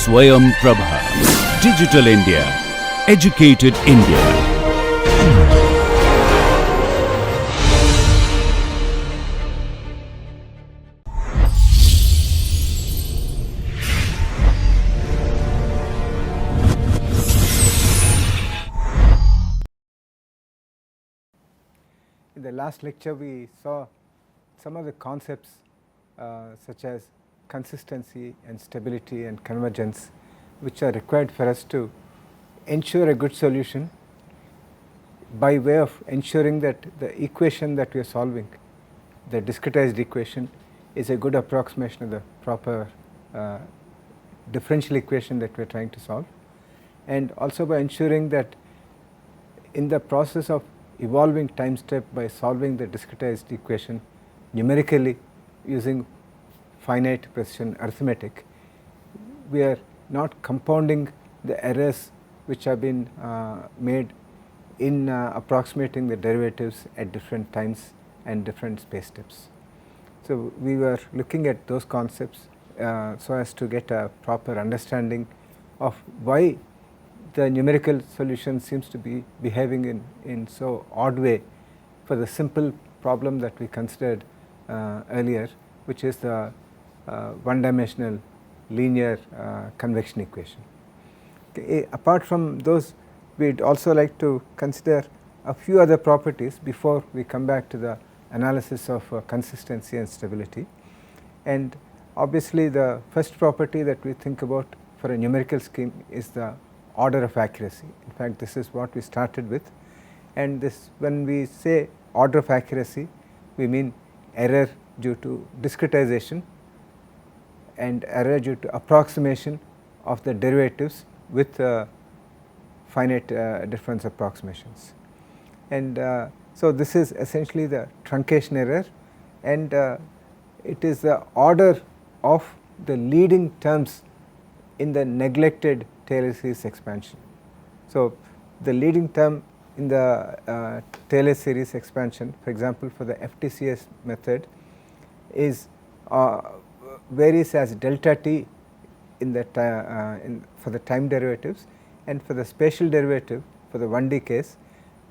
Swayam Prabha. Digital India. Educated India. In the last lecture, we saw some of the concepts such as consistency and stability and convergence, which are required for us to ensure a good solution by way of ensuring that the equation that we are solving, the discretized equation, is a good approximation of the proper differential equation that we are trying to solve, and also by ensuring that in the process of evolving time step by solving the discretized equation numerically using finite precision arithmetic, we are not compounding the errors which have been made in approximating the derivatives at different times and different space steps. So, we were looking at those concepts so as to get a proper understanding of why the numerical solution seems to be behaving in so odd way for the simple problem that we considered earlier, which is the one dimensional linear convection equation. Okay. Apart from those, we would also like to consider a few other properties before we come back to the analysis of consistency and stability. And obviously, the first property that we think about for a numerical scheme is the order of accuracy. In fact, this is what we started with, and this, when we say order of accuracy, we mean error due to discretization and error due to approximation of the derivatives with finite difference approximations. And so, this is essentially the truncation error, and it is the order of the leading terms in the neglected Taylor series expansion. So, the leading term in the Taylor series expansion, for example, for the FTCS method is varies as delta t in the for the time derivatives, and for the spatial derivative for the 1D case,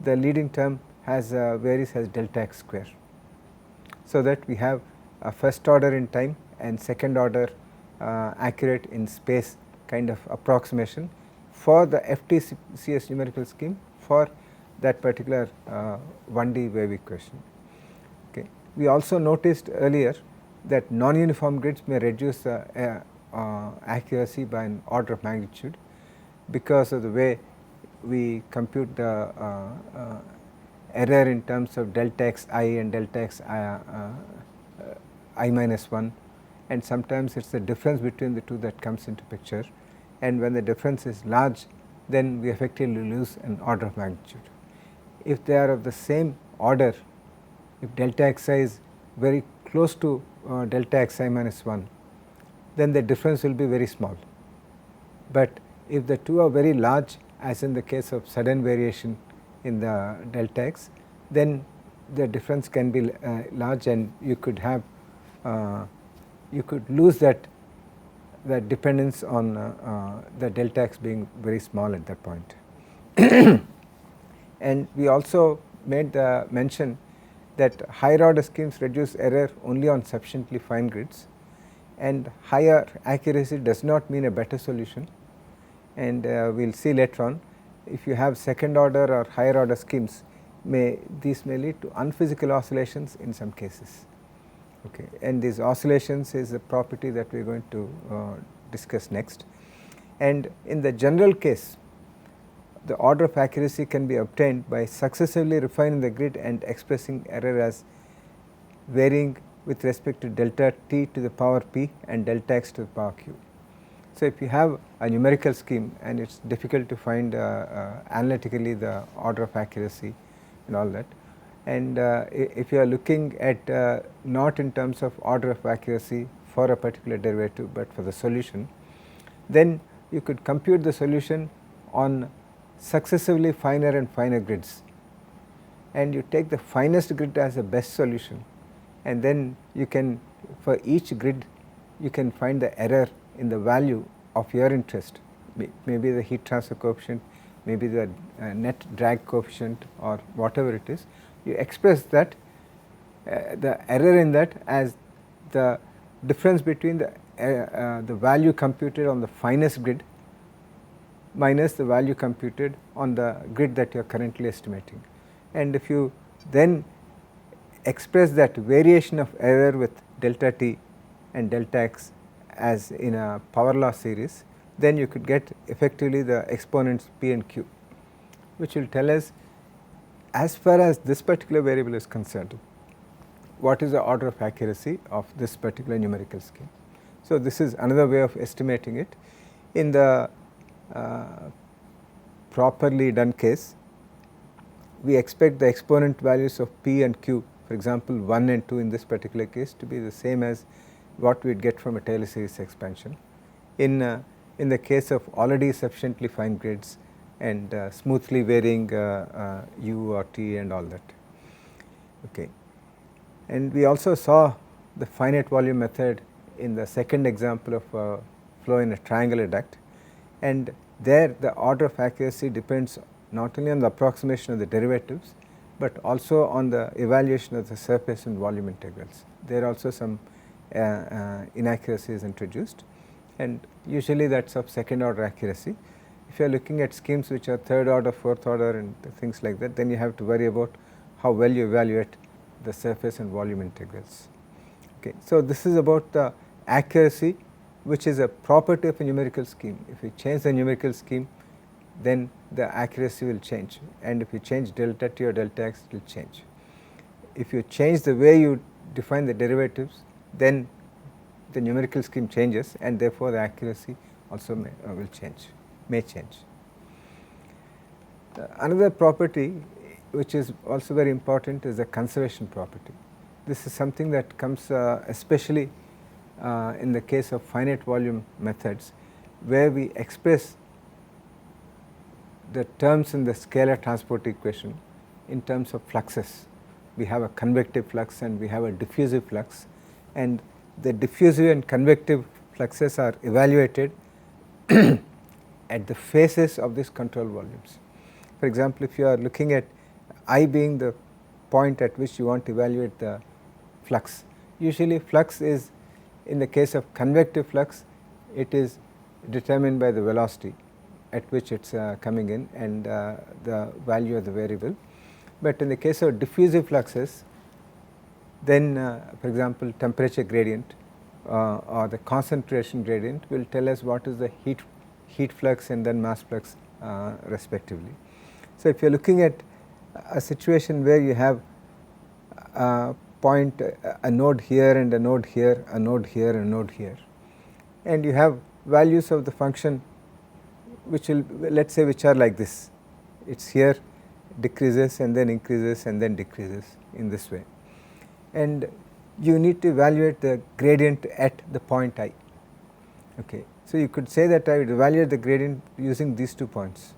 the leading term has varies as delta x square. So, that we have a first order in time and second order accurate in space kind of approximation for the FTCS numerical scheme for that particular 1D wave equation. Okay. We also noticed earlier that non-uniform grids may reduce the accuracy by an order of magnitude because of the way we compute the error in terms of delta x I and delta x I minus 1, and sometimes it is the difference between the two that comes into picture, and when the difference is large, then we effectively lose an order of magnitude. If they are of the same order, if delta xi is very close to delta xi minus 1, then the difference will be very small. But if the two are very large, as in the case of sudden variation in the delta x, then the difference can be large, and you could have you could lose that dependence on the delta x being very small at that point. And we also made the mention that higher order schemes reduce error only on sufficiently fine grids, and higher accuracy does not mean a better solution, and we will see later on if you have second order or higher order schemes, these may lead to unphysical oscillations in some cases. Okay. And these oscillations is a property that we are going to discuss next. And in the general case, the order of accuracy can be obtained by successively refining the grid and expressing error as varying with respect to delta t to the power p and delta x to the power q. So, if you have a numerical scheme and it is difficult to find analytically the order of accuracy and all that, and if you are looking at not in terms of order of accuracy for a particular derivative, but for the solution, then you could compute the solution on successively finer and finer grids, and you take the finest grid as the best solution, and then you can, for each grid you can find the error in the value of your interest, maybe the heat transfer coefficient, maybe the net drag coefficient, or whatever it is, you express that the error in that as the difference between the value computed on the finest grid minus the value computed on the grid that you are currently estimating. And if you then express that variation of error with delta t and delta x as in a power law series, then you could get effectively the exponents p and q, which will tell us, as far as this particular variable is concerned, what is the order of accuracy of this particular numerical scheme. So, this is another way of estimating it. In the properly done case, we expect the exponent values of p and q, for example 1 and 2 in this particular case, to be the same as what we would get from a Taylor series expansion. In the case of already sufficiently fine grids and smoothly varying u or t and all that. Okay. And we also saw the finite volume method in the second example of flow in a triangular duct, and there the order of accuracy depends not only on the approximation of the derivatives, but also on the evaluation of the surface and volume integrals. There are also some inaccuracies introduced, and usually that is of second order accuracy. If you are looking at schemes which are third order, fourth order and things like that, then you have to worry about how well you evaluate the surface and volume integrals. Okay. So, this is about the accuracy, which is a property of a numerical scheme. If you change the numerical scheme, then the accuracy will change, and if you change delta t or delta x, it will change. If you change the way you define the derivatives, then the numerical scheme changes, and therefore the accuracy also will change, may change. Another property which is also very important is the conservation property. This is something that comes especially in the case of finite volume methods, where we express the terms in the scalar transport equation in terms of fluxes. We have a convective flux and we have a diffusive flux, and the diffusive and convective fluxes are evaluated at the faces of these control volumes. For example, if you are looking at I being the point at which you want to evaluate the flux, usually flux is, in the case of convective flux, it is determined by the velocity at which it is coming in and the value of the variable. But in the case of diffusive fluxes, then for example temperature gradient or the concentration gradient will tell us what is the heat flux and then mass flux respectively. So, if you are looking at a situation where you have a point, a node here and a node here, a node here and a node here, and you have values of the function which will, let us say, which are like this, it is here, decreases and then increases and then decreases in this way, and you need to evaluate the gradient at the point I. Okay. So, you could say that I would evaluate the gradient using these 2 points,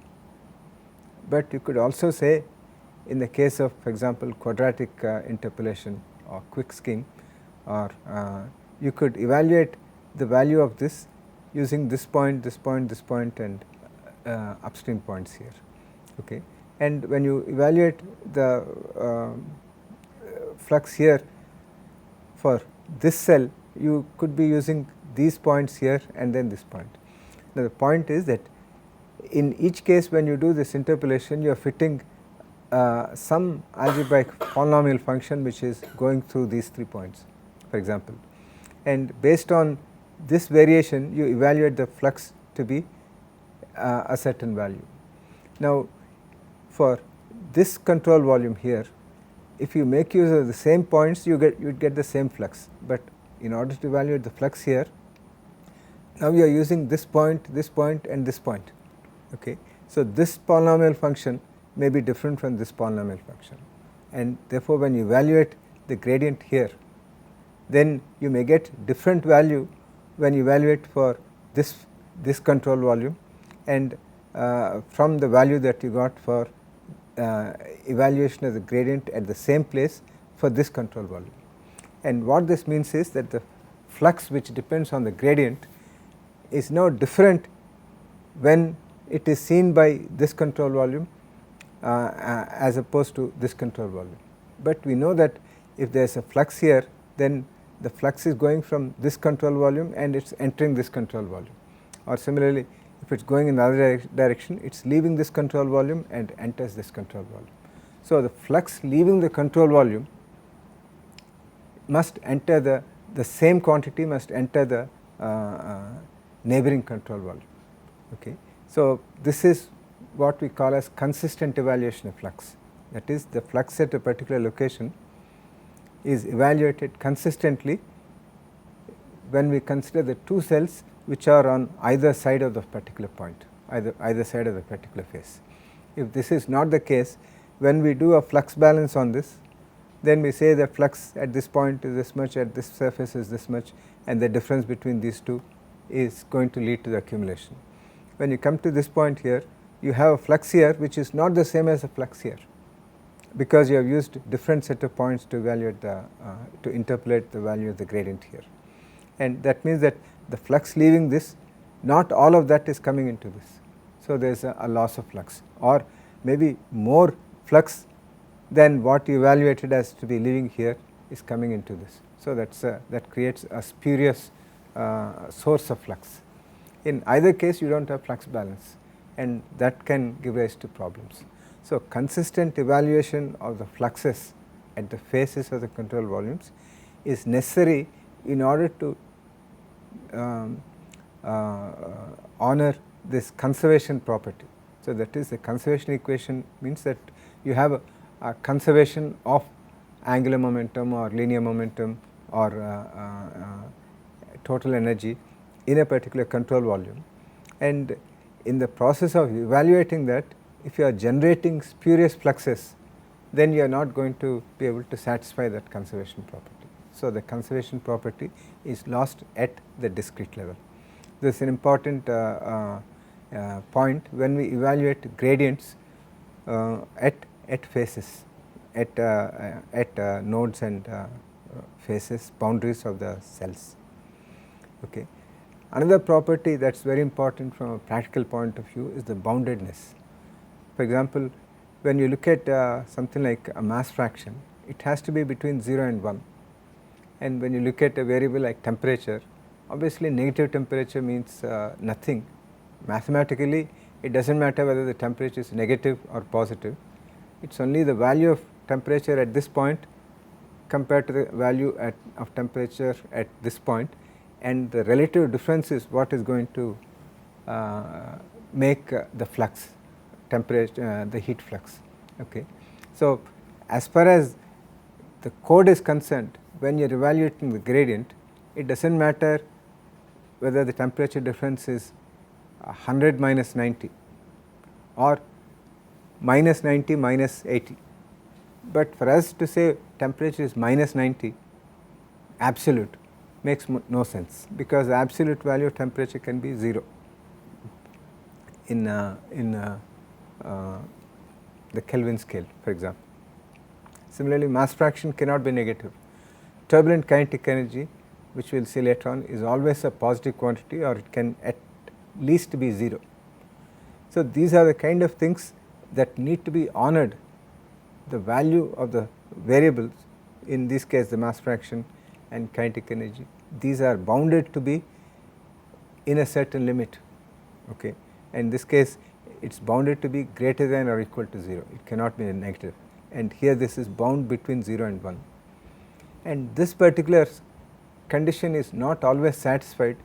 but you could also say, in the case of, for example, quadratic interpolation or quick scheme, or you could evaluate the value of this using this point, this point, this point and upstream points here. Okay. And when you evaluate the flux here for this cell, you could be using these points here and then this point. Now, the point is that in each case when you do this interpolation, you are fitting some algebraic polynomial function which is going through these 3 points, for example, and based on this variation you evaluate the flux to be a certain value. Now, for this control volume here, if you make use of the same points, you get the same flux, but in order to evaluate the flux here, now you are using this point and this point. Okay. So, this polynomial function may be different from this polynomial function, and therefore, when you evaluate the gradient here, then you may get different value when you evaluate for this control volume and from the value that you got for evaluation of the gradient at the same place for this control volume. And what this means is that the flux which depends on the gradient is now different when it is seen by this control volume as opposed to this control volume. But we know that if there is a flux here, then the flux is going from this control volume and it is entering this control volume, or similarly if it is going in the other direction, it is leaving this control volume and enters this control volume. So, the flux leaving the control volume must enter the same quantity must enter the neighboring control volume. Okay. So, this is what we call as consistent evaluation of flux, that is the flux at a particular location is evaluated consistently when we consider the two cells which are on either side of the particular point, either side of the particular phase. If this is not the case, when we do a flux balance on this, then we say the flux at this point is this much, at this surface is this much, and the difference between these two is going to lead to the accumulation. When you come to this point here, you have a flux here which is not the same as a flux here, because you have used different set of points to evaluate to interpolate the value of the gradient here, and that means that the flux leaving this, not all of that is coming into this. So, there is a loss of flux, or maybe more flux than what you evaluated as to be leaving here is coming into this. So, that creates a spurious source of flux. In either case, you do not have flux balance, and that can give rise to problems. So, consistent evaluation of the fluxes at the faces of the control volumes is necessary in order to honor this conservation property. So, that is the conservation equation means that you have a conservation of angular momentum or linear momentum or total energy in a particular control volume, and in the process of evaluating that, if you are generating spurious fluxes, then you are not going to be able to satisfy that conservation property. So, the conservation property is lost at the discrete level. This is an important point when we evaluate gradients at faces, at nodes and faces, boundaries of the cells. Okay. Another property that is very important from a practical point of view is the boundedness. For example, when you look at something like a mass fraction, it has to be between 0 and 1, and when you look at a variable like temperature, obviously negative temperature means nothing. Mathematically, it does not matter whether the temperature is negative or positive, it is only the value of temperature at this point compared to the value of temperature at this point, and the relative difference is what is going to make the flux temperature, the heat flux. Okay. So, as far as the code is concerned, when you are evaluating the gradient, it does not matter whether the temperature difference is 100 minus 90 or minus 90 minus 80, but for us to say temperature is minus 90 absolute makes no sense, because the absolute value of temperature can be 0 in the Kelvin scale, for example. Similarly, mass fraction cannot be negative. Turbulent kinetic energy, which we will see later on, is always a positive quantity, or it can at least be 0. So, these are the kind of things that need to be honored. The value of the variables, in this case the mass fraction and kinetic energy, these are bounded to be in a certain limit. Okay. In this case, it is bounded to be greater than or equal to 0, it cannot be negative, and here this is bound between 0 and 1. And this particular condition is not always satisfied,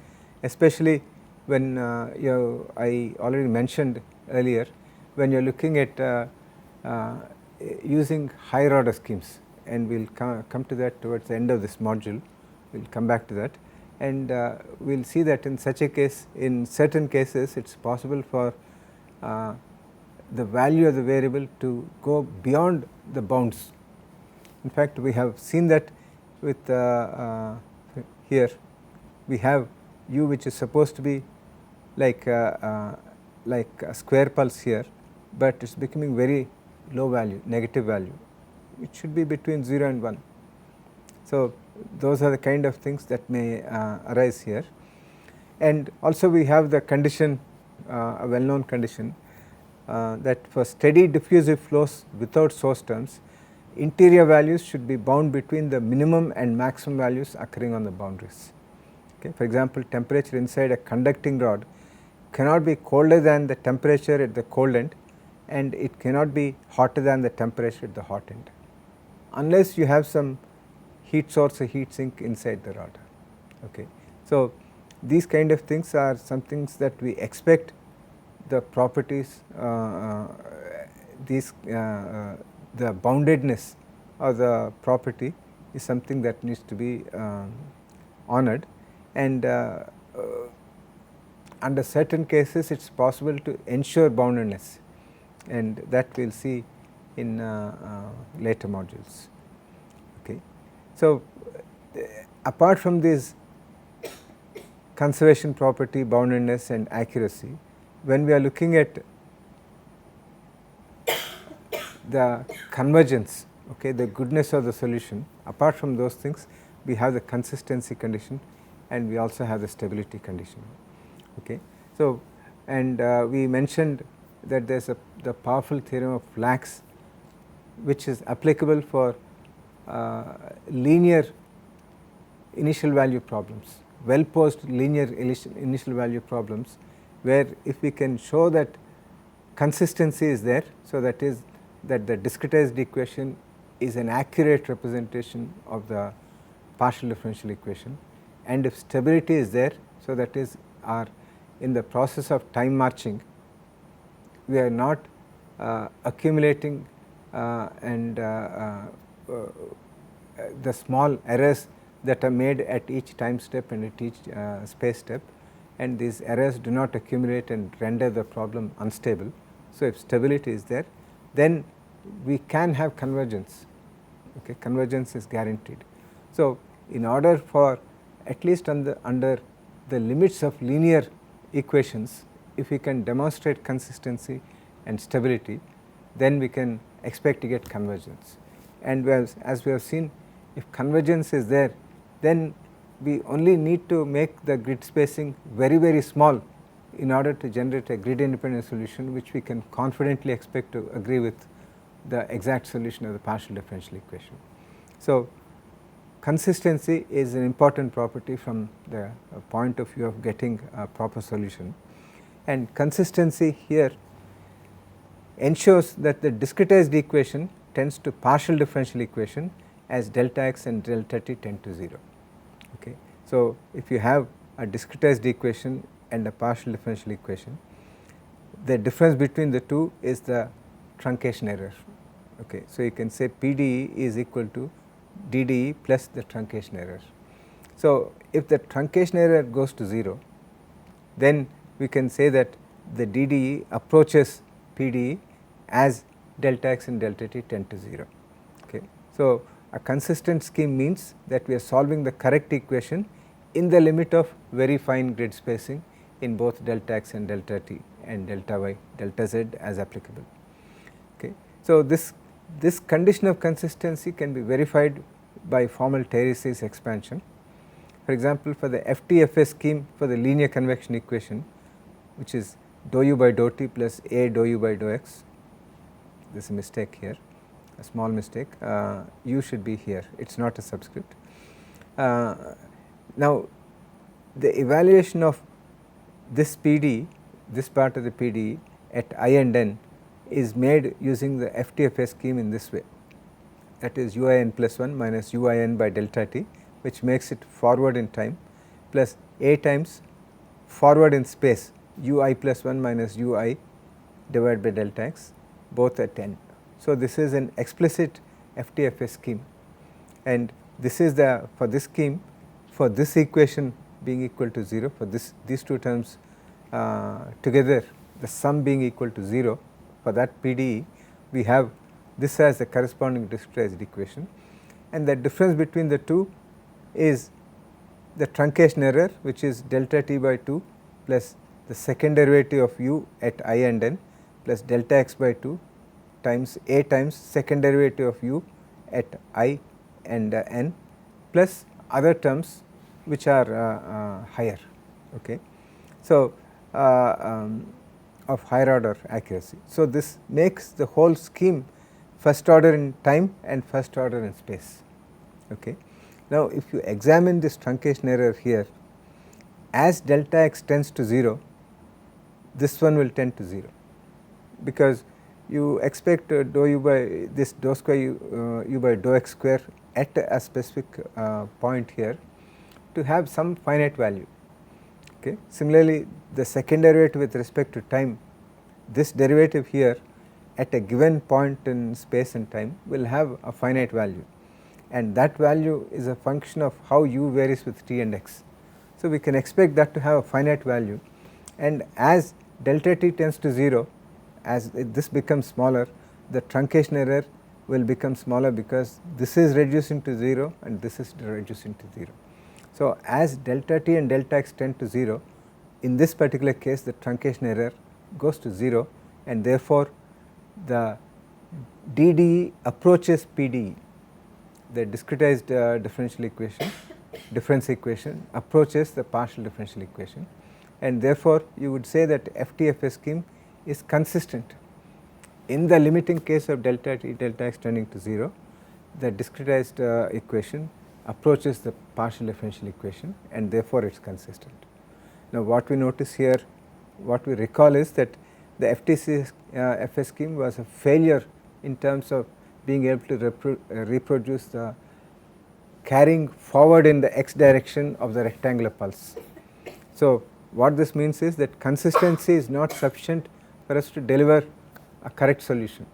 especially when I already mentioned earlier, when you are looking at using higher order schemes, and we will come to that towards the end of this module, we will come back to that, and we will see that in such a case, in certain cases it is possible for the value of the variable to go beyond the bounds. In fact, we have seen that with here we have u which is supposed to be like a square pulse here, but it is becoming very low value, negative value. It should be between 0 and 1. So, those are the kind of things that may arise here. And also we have the condition, a well known condition, that for steady diffusive flows without source terms, interior values should be bound between the minimum and maximum values occurring on the boundaries. Okay. For example, temperature inside a conducting rod cannot be colder than the temperature at the cold end, and it cannot be hotter than the temperature at the hot end, unless you have some heat source or heat sink inside the rod. Okay. So, these kind of things are some things that we expect the properties, the boundedness of the property is something that needs to be honored, and under certain cases it is possible to ensure boundedness, and that we will see in later modules. Okay. So, apart from this conservation property, boundedness and accuracy, when we are looking at the convergence, okay, the goodness of the solution, apart from those things we have the consistency condition and we also have the stability condition. Okay. So, and we mentioned that there is the powerful theorem of Lax, which is applicable for linear initial value problems, well posed linear initial value problems, where if we can show that consistency is there, so that is that the discretized equation is an accurate representation of the partial differential equation, and if stability is there, so that is our in the process of time marching we are not accumulating the small errors that are made at each time step and at each space step, and these errors do not accumulate and render the problem unstable. So, if stability is there, then we can have convergence. Okay. Convergence is guaranteed. So, in order for at least under the limits of linear equations, if we can demonstrate consistency and stability, then we can expect to get convergence. And as we have seen, if convergence is there, then we only need to make the grid spacing very, very small in order to generate a grid independent solution, which we can confidently expect to agree with the exact solution of the partial differential equation. So, consistency is an important property from the point of view of getting a proper solution, and consistency here ensures that the discretized equation tends to partial differential equation as delta x and delta t tend to 0. Okay. So, if you have a discretized equation and a partial differential equation, the difference between the two is the truncation error. Okay. So, you can say PDE is equal to DDE plus the truncation error. So, if the truncation error goes to 0, then we can say that the DDE approaches PDE as delta x and delta t tend to 0. Okay. So, a consistent scheme means that we are solving the correct equation in the limit of very fine grid spacing in both delta x and delta t and delta y, delta z as applicable. Okay. So, this condition of consistency can be verified by formal Teresi's expansion. For example, for the FTFS scheme for the linear convection equation, which is dou u by dou t plus A dou u by dou x, there is a mistake here, a small mistake, u should be here, it is not a subscript. Now, the evaluation of this PD, this part of the PDE at I and n is made using the FTFS scheme in this way, that is uin plus 1 minus uin by delta t, which makes it forward in time, plus A times forward in space ui plus 1 minus ui divided by delta x, both at n. So, this is an explicit FTFS scheme, and this is the for this scheme, for this equation being equal to 0, for these two terms together, the sum being equal to 0, for that PDE we have this as the corresponding discretized equation, and the difference between the two is the truncation error, which is delta t by 2 plus the second derivative of u at I and n plus delta x by 2 times A times second derivative of u at I and n plus other terms which are higher. Okay. So, of higher order accuracy. So, this makes the whole scheme first order in time and first order in space. Okay. Now, if you examine this truncation error here, as delta x tends to 0, this one will tend to 0, because you expect dou u by this dou square u by dou x square at a specific point here to have some finite value. Okay. Similarly, the second derivative with respect to time, this derivative here at a given point in space and time will have a finite value, and that value is a function of how u varies with t and x. So, we can expect that to have a finite value, and as delta t tends to 0, as this becomes smaller, the truncation error will become smaller, because this is reducing to 0 and this is reducing to 0. So, as delta t and delta x tend to 0, in this particular case the truncation error goes to 0, and therefore, the DDE approaches PDE, the discretized difference equation approaches the partial differential equation, and therefore, you would say that FTFS scheme is consistent. In the limiting case of delta t delta x tending to 0, the discretized equation approaches the partial differential equation, and therefore, it is consistent. Now, what we notice here, what we recall is that the FTFS scheme was a failure in terms of being able to reproduce the carrying forward in the x direction of the rectangular pulse. So, what this means is that consistency is not sufficient for us to deliver a correct solution,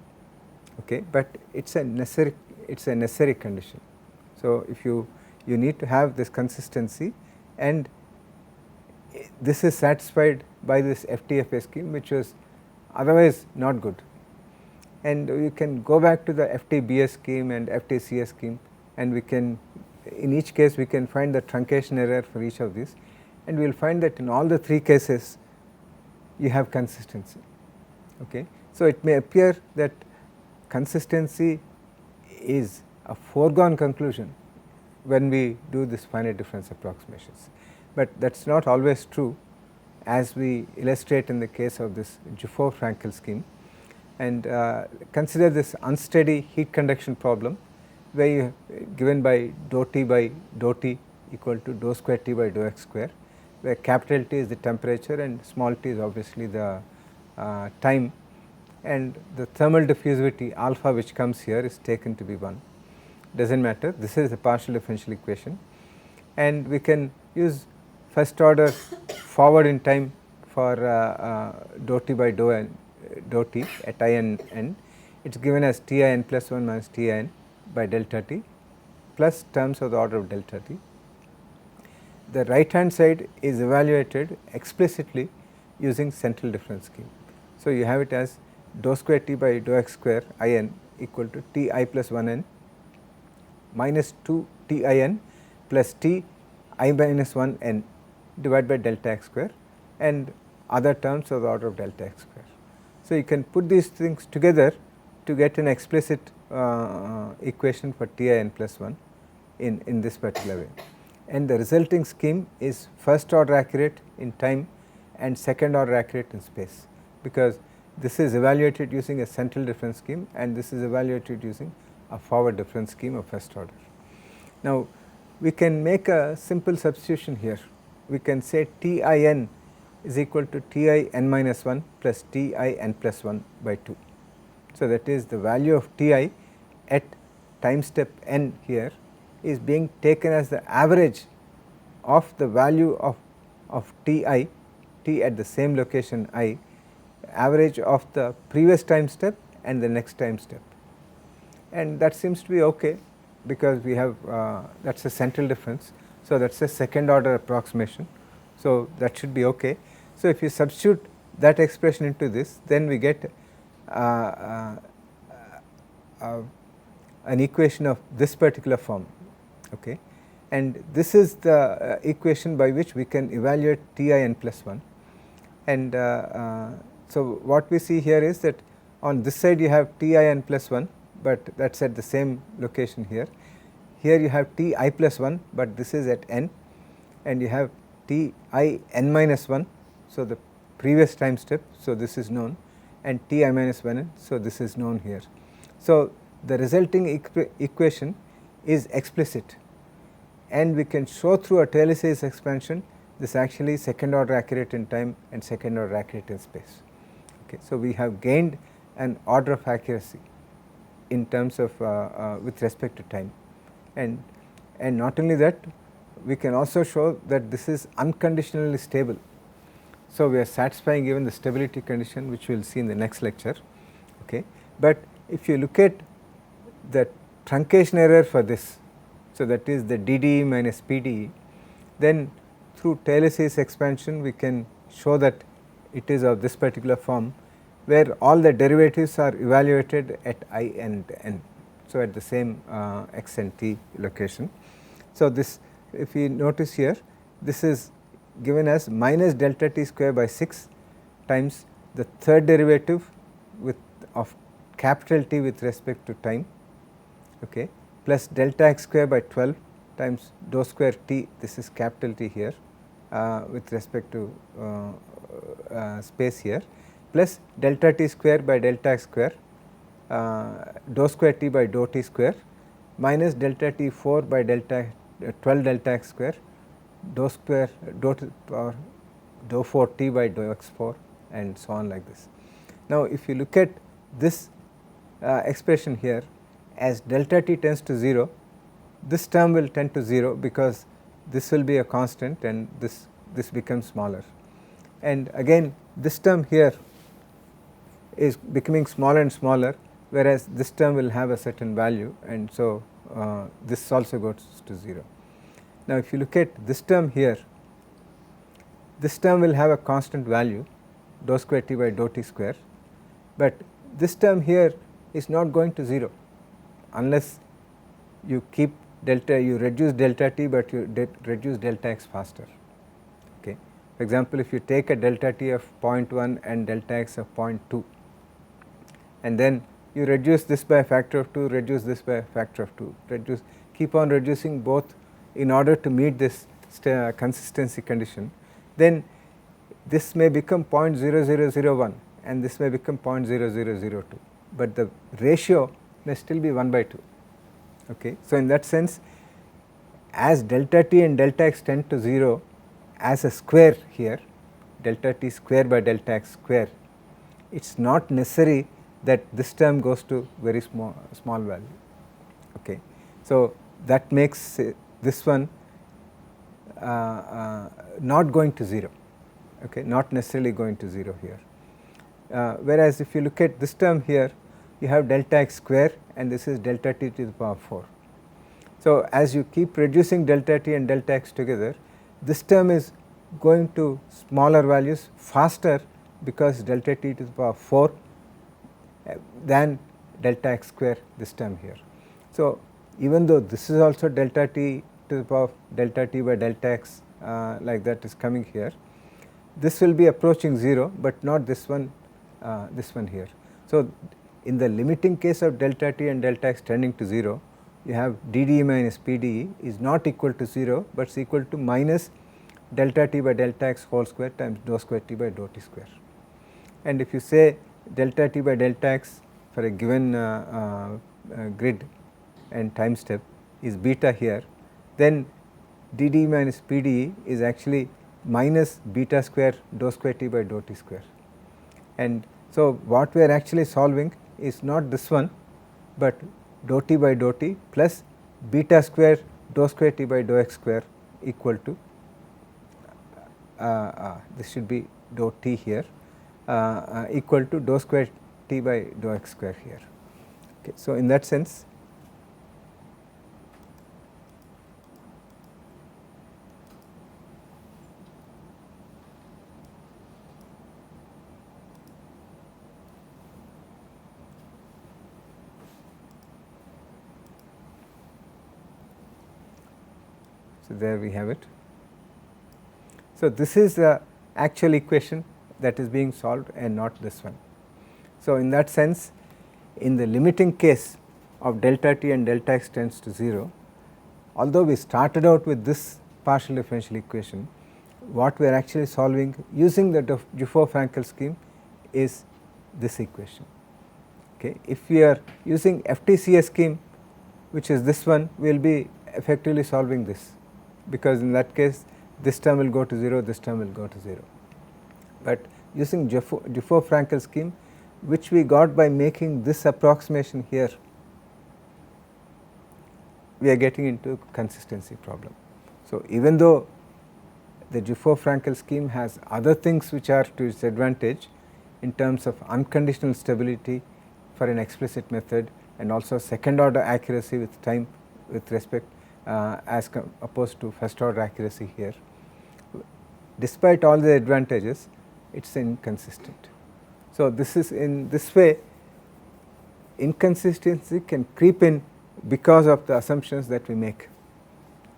okay, but it is a necessary condition. So, if you need to have this consistency, and this is satisfied by this FTFS scheme, which was otherwise not good, and you can go back to the FTBS scheme and FTCS scheme, and we can, in each case we can find the truncation error for each of these, and we will find that in all the 3 cases you have consistency. Okay. So, it may appear that consistency is a foregone conclusion when we do this finite difference approximations, but that is not always true, as we illustrate in the case of this Dufour-Frankel scheme. And consider this unsteady heat conduction problem, where you given by dou T by dou T equal to dou square T by dou x square, where capital T is the temperature and small t is obviously the time, and the thermal diffusivity alpha which comes here is taken to be 1, does not matter, this is the partial differential equation, and we can use first order forward in time for dou T by dou T at I n n. It is given as T I n plus 1 minus T I n by delta T plus terms of the order of delta T. The right hand side is evaluated explicitly using central difference scheme. So, you have it as dou square T by dou x square I n equal to T I plus 1 n minus 2 T I n plus T I minus 1 n divided by delta x square and other terms of the order of delta x square. So, you can put these things together to get an explicit equation for T I n plus 1 in this particular way, and the resulting scheme is first order accurate in time and second order accurate in space, because this is evaluated using a central difference scheme and this is evaluated using a forward difference scheme of first order. Now, we can make a simple substitution here. We can say T I n is equal to T I n minus 1 plus T I n plus 1 by 2. So, that is the value of T I at time step n here is being taken as the average of the value of T I, T at the same location I, average of the previous time step and the next time step, and that seems to be okay, because we have that is a central difference. So, that is a second order approximation. So, that should be okay. So, if you substitute that expression into this, then we get an equation of this particular form, okay, and this is the equation by which we can evaluate T I n plus 1, and so what we see here is that on this side you have T I n plus 1, but that is at the same location here. Here you have T I plus 1, but this is at n, and you have T I n minus 1, So, the previous time step, so this is known, and t I minus 1n, so this is known here. So, the resulting equation is explicit, and we can show through a Taylor series expansion this actually second order accurate in time and second order accurate in space. Okay. So, we have gained an order of accuracy in terms of with respect to time, and not only that, we can also show that this is unconditionally stable. So, we are satisfying even the stability condition, which we will see in the next lecture. Okay. But if you look at the truncation error for this, so that is the DDE minus PDE, then through Taylor series expansion we can show that it is of this particular form, where all the derivatives are evaluated at I and n. So, at the same x and t location. So, this, if you notice here, this is given as minus delta t square by 6 times the third derivative with of capital T with respect to time, okay, plus delta x square by 12 times dou square t, this is capital T here with respect to space here, plus delta t square by delta x square dou square t by dou t square minus delta t 4 by delta 12 delta x square dou square dou 4 t by dou x 4 and so on like this. Now, if you look at this expression here, as delta t tends to 0, this term will tend to 0 because this will be a constant and this becomes smaller, and again this term here is becoming smaller and smaller, whereas this term will have a certain value, and so this also goes to 0. Now, if you look at this term here, this term will have a constant value dou square t by dou t square, but this term here is not going to 0 unless you keep delta, you reduce delta t, but you reduce delta x faster. Okay. For example, if you take a delta t of 0.1 and delta x of 0.2, and then you reduce this by a factor of 2, reduce this by a factor of 2, keep on reducing both in order to meet this consistency condition, then this may become 0.0001 and this may become 0.0002, but the ratio may still be 1 by 2. Okay. So, in that sense, as delta t and delta x tend to 0 as a square here, delta t square by delta x square, it is not necessary that this term goes to very small value. Okay. So, that makes this one not going to 0, okay, not necessarily going to 0 here. Whereas, if you look at this term here, you have delta x square and this is delta t to the power 4. So, as you keep reducing delta t and delta x together, this term is going to smaller values faster because delta t to the power 4 than delta x square, this term here. So, even though this is also delta t to the power delta t by delta x like that is coming here, this will be approaching 0, but not this one here. So, in the limiting case of delta t and delta x tending to 0, you have DDE minus PDE is not equal to 0, but is equal to minus delta t by delta x whole square times dou square t by dou t square. And if you say delta t by delta x for a given grid and time step is beta here, then DDE minus PDE is actually minus beta square dou square t by dou t square. And so, what we are actually solving is not this one, but dou t by dou t plus beta square dou square t by dou x square equal to this should be dou t here equal to dou square t by dou x square here. Okay. So, in that sense, so there we have it. So, this is the actual equation that is being solved and not this one. So, in that sense, in the limiting case of delta t and delta x tends to 0, although we started out with this partial differential equation, what we are actually solving using the Dufour-Frankel scheme is this equation. Okay. If we are using FTCA scheme, which is this one, we will be effectively solving this, because in that case this term will go to 0, this term will go to 0. But using Dufour-Frankel scheme, which we got by making this approximation here, we are getting into consistency problem. So, even though the Dufour-Frankel scheme has other things which are to its advantage in terms of unconditional stability for an explicit method, and also second order accuracy with time with respect as opposed to first order accuracy here. Despite all the advantages, it is inconsistent. So, this is in this way inconsistency can creep in because of the assumptions that we make,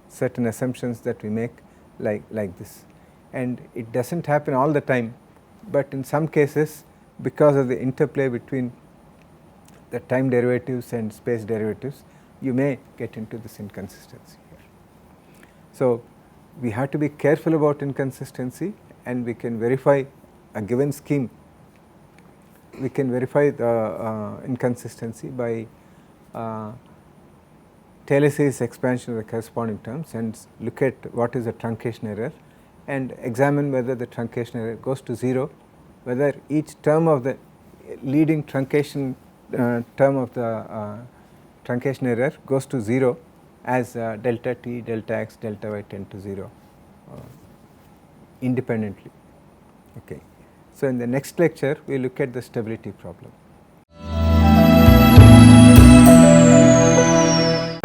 certain assumptions that we make like this, and it does not happen all the time, but in some cases because of the interplay between the time derivatives and space derivatives, you may get into this inconsistency here. So, we have to be careful about inconsistency, and we can verify a given scheme, we can verify the inconsistency by Taylor series expansion of the corresponding terms and look at what is the truncation error and examine whether the truncation error goes to 0, whether each term of the leading truncation term of the truncation error goes to 0 as delta t, delta x, delta y tend to 0 independently. Okay. So, in the next lecture we will look at the stability problem.